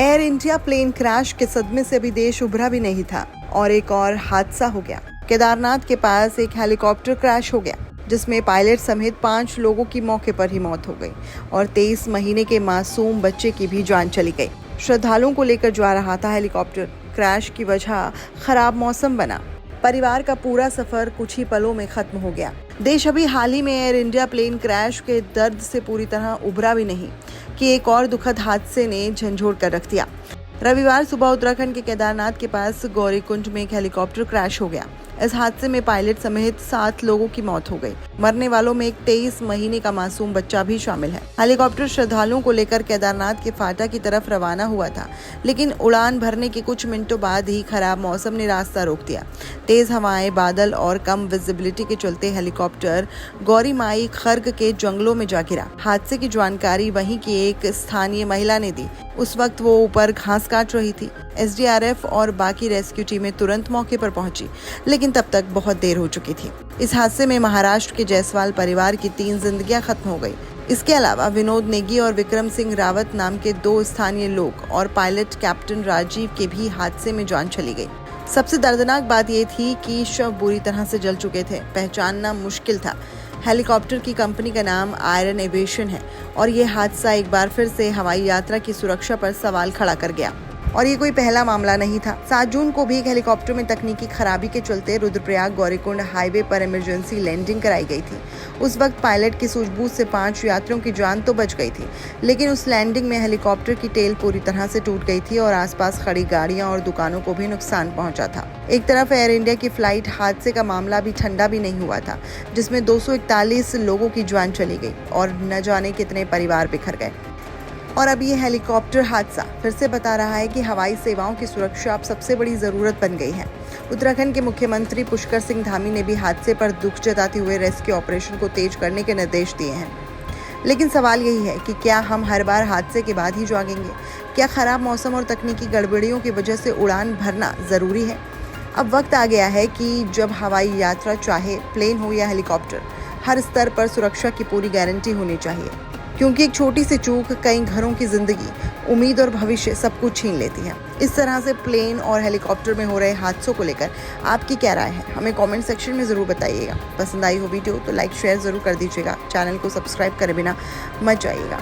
Air India plane crash के सदमे से अभी देश उभरा भी नहीं था और एक और हादसा हो गया। केदारनाथ के पास एक हेलीकॉप्टर क्रैश हो गया जिसमें पायलट समेत 5 लोगों की मौके पर ही मौत हो गई और 23 महीने के मासूम बच्चे की भी जान चली गई। श्रद्धालुओं को लेकर जा रहा था हेलीकॉप्टर। क्रैश की वजह खराब मौसम बना। परिवार का पूरा सफर कुछ ही पलों में खत्म हो गया। देश अभी हाल ही में एयर इंडिया प्लेन क्रैश के दर्द से पूरी तरह उभरा भी नहीं कि एक और दुखद हादसे ने झंझोड़ कर रख दिया। रविवार सुबह उत्तराखंड के केदारनाथ के पास गौरीकुंड में एक हेलीकॉप्टर क्रैश हो गया। इस हादसे में पायलट समेत 7 लोगों की मौत हो गई। मरने वालों में एक 23 महीने का मासूम बच्चा भी शामिल है। हेलीकॉप्टर श्रद्धालुओं को लेकर केदारनाथ के फाटा की तरफ रवाना हुआ था, लेकिन उड़ान भरने के कुछ मिनटों बाद ही खराब मौसम ने रास्ता रोक दिया। तेज हवाएं, बादल और कम विजिबिलिटी के चलते हेलीकॉप्टर गौरीमाई खर्ग के जंगलों में जा गिरा। हादसे की जानकारी वहीं की एक स्थानीय महिला ने दी। उस वक्त वो ऊपर घास काट रही थी। एसडीआरएफ और बाकी रेस्क्यू टीमें तुरंत मौके पर पहुंची, लेकिन तब तक बहुत देर हो चुकी थी। इस हादसे में महाराष्ट्र के जायसवाल परिवार की 3 जिंदगियां खत्म हो गई। इसके अलावा विनोद नेगी और विक्रम सिंह रावत नाम के 2 स्थानीय लोग और पायलट कैप्टन राजीव के भी हादसे में जान चली गई। सबसे दर्दनाक बात ये थी कि शव बुरी तरह से जल चुके थे। पहचानना मुश्किल था। हेलीकॉप्टर की कंपनी का नाम आयरन एविएशन है और ये हादसा एक बार फिर से हवाई यात्रा की सुरक्षा पर सवाल खड़ा कर गया। और ये कोई पहला मामला नहीं था। 7 जून को भी एक हेलीकॉप्टर में तकनीकी खराबी के चलते रुद्रप्रयाग गौरीकुंड हाईवे पर इमरजेंसी लैंडिंग कराई गई थी। उस वक्त पायलट की सूझबूझ से 5 यात्रियों की जान तो बच गई थी, लेकिन उस लैंडिंग में हेलीकॉप्टर की टेल पूरी तरह से टूट गई थी और आसपास खड़ी गाड़ियां और दुकानों को भी नुकसान पहुंचा था। एक तरफ एयर इंडिया की फ्लाइट हादसे का मामला भी ठंडा भी नहीं हुआ था, जिसमें 241 लोगों की जान चली गई और न जाने कितने परिवार बिखर गए। और अब ये हेलीकॉप्टर हादसा फिर से बता रहा है कि हवाई सेवाओं की सुरक्षा अब सबसे बड़ी ज़रूरत बन गई है। उत्तराखंड के मुख्यमंत्री पुष्कर सिंह धामी ने भी हादसे पर दुख जताते हुए रेस्क्यू ऑपरेशन को तेज करने के निर्देश दिए हैं। लेकिन सवाल यही है कि क्या हम हर बार हादसे के बाद ही जागेंगे? क्या खराब मौसम और तकनीकी गड़बड़ियों की वजह से उड़ान भरना ज़रूरी है? अब वक्त आ गया है कि जब हवाई यात्रा, चाहे प्लेन हो या हेलीकॉप्टर, हर स्तर पर सुरक्षा की पूरी गारंटी होनी चाहिए, क्योंकि एक छोटी सी चूक कई घरों की जिंदगी, उम्मीद और भविष्य सब कुछ छीन लेती है। इस तरह से प्लेन और हेलीकॉप्टर में हो रहे हादसों को लेकर आपकी क्या राय है? हमें कमेंट सेक्शन में ज़रूर बताइएगा। पसंद आई हो वीडियो तो लाइक शेयर ज़रूर कर दीजिएगा। चैनल को सब्सक्राइब करे बिना मत जाइएगा।